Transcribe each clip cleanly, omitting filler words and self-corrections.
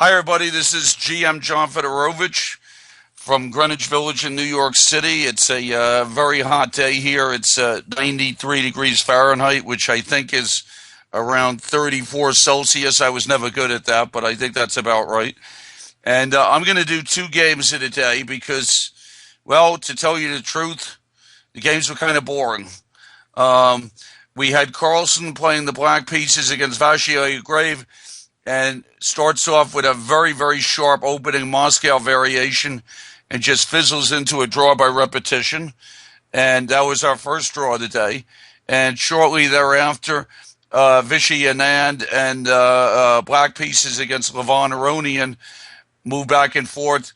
Hi, everybody. This is GM John Fedorowicz from Greenwich Village in New York City. It's a very hot day here. It's 93 degrees Fahrenheit, which I think is around 34 Celsius. I was never good at that, but I think that's about right. And I'm going to do two games in a day because, well, to tell you the truth, the games were kind of boring. We had Carlsen playing the black pieces against Vasily and starts off with a very, very sharp opening Moscow variation and just fizzles into a draw by repetition. And that was our first draw of the day. And shortly thereafter, Vishy Anand and black pieces against Levon Aronian moved back and forth.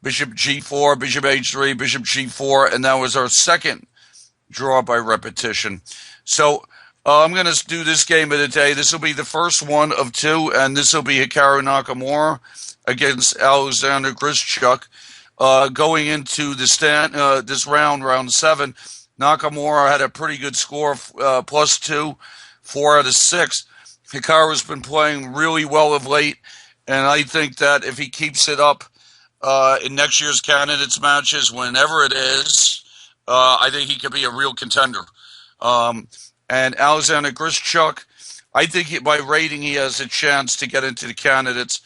Bishop G4, Bishop H3, Bishop G4, and that was our second draw by repetition. So I'm going to do this game of the day. This will be the first one of two, and this will be Hikaru Nakamura against Alexander Grischuk. Going into the this round 7, Nakamura had a pretty good score, +2, 4 out of 6. Hikaru's been playing really well of late, and I think that if he keeps it up in next year's candidates matches, whenever it is, I think he could be a real contender. And Alexander Grischuk, I think by rating he has a chance to get into the candidates,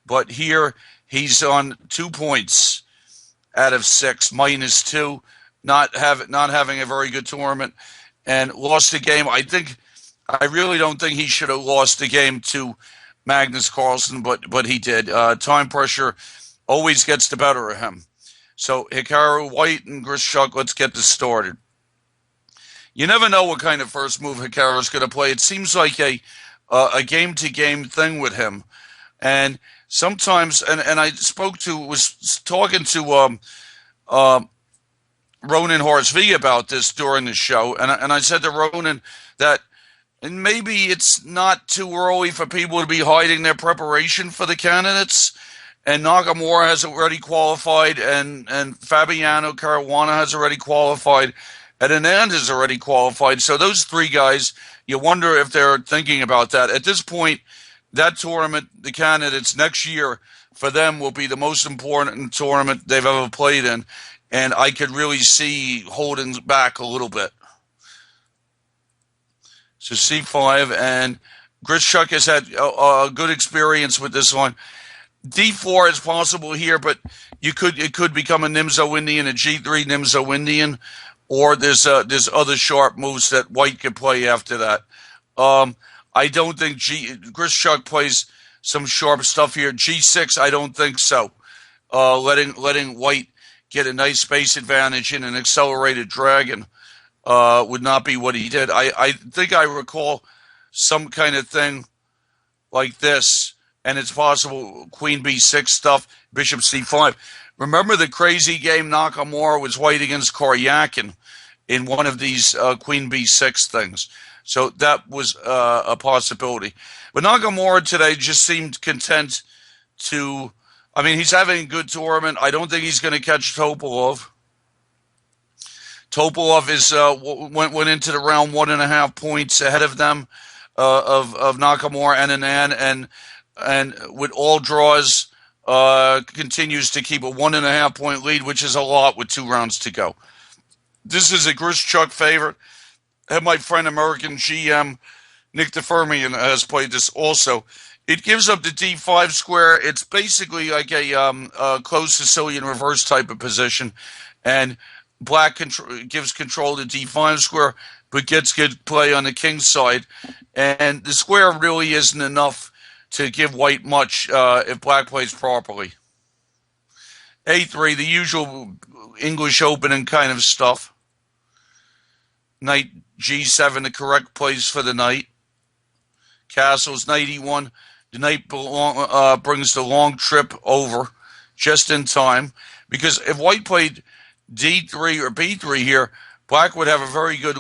but here he's on 2 points out of 6, -2, not having a very good tournament, and lost the game. I really don't think he should have lost the game to Magnus Carlsen, but he did. Time pressure always gets the better of him. So Hikaru, White, and Grischuk, let's get this started. You never know what kind of first move Hikaru is going to play. It seems like a game-to-game thing with him. And sometimes, and I was talking to Ronan Horsvee about this during the show, and I said to Ronan that and maybe it's not too early for people to be hiding their preparation for the candidates. And Nakamura has already qualified, and Fabiano Caruana has already qualified, and Anand has already qualified. So those three guys, you wonder if they're thinking about that. At this point, that tournament, the candidates next year, for them will be the most important tournament they've ever played in, and I could really see holding back a little bit. So C5, and Grischuk has had a good experience with this one. D4 is possible here, but it could become a Nimzo Indian, a G3 Nimzo Indian, or there's other sharp moves that White could play after that. I don't think Grischuk plays some sharp stuff here. G6, I don't think so. Letting White get a nice space advantage in an accelerated dragon would not be what he did. I think I recall some kind of thing like this, and it's possible Queen B6 stuff, Bishop C5. Remember the crazy game Nakamura was White against Koryakin in one of these Queen B6 things. So that was a possibility. But Nakamura today just seemed content to, I mean, he's having a good tournament. I don't think he's going to catch Topalov. Topalov is went into the round 1.5 points ahead of them, of Nakamura and Anand, and with all draws continues to keep a 1.5 point lead, which is a lot with 2 rounds to go. This is a Grischuk favorite. I have my friend American GM Nick DeFermian has played this also. It gives up the D5 square. It's basically like a closed Sicilian reverse type of position, and Black gives control to D5 square, but gets good play on the king's side, and the square really isn't enough to give White much if Black plays properly. A3, the usual English opening kind of stuff. Knight G7, the correct place for the knight. Castles, Knight E1. The knight brings the long trip over just in time, because if White played D3 or B3 here, Black would have a very good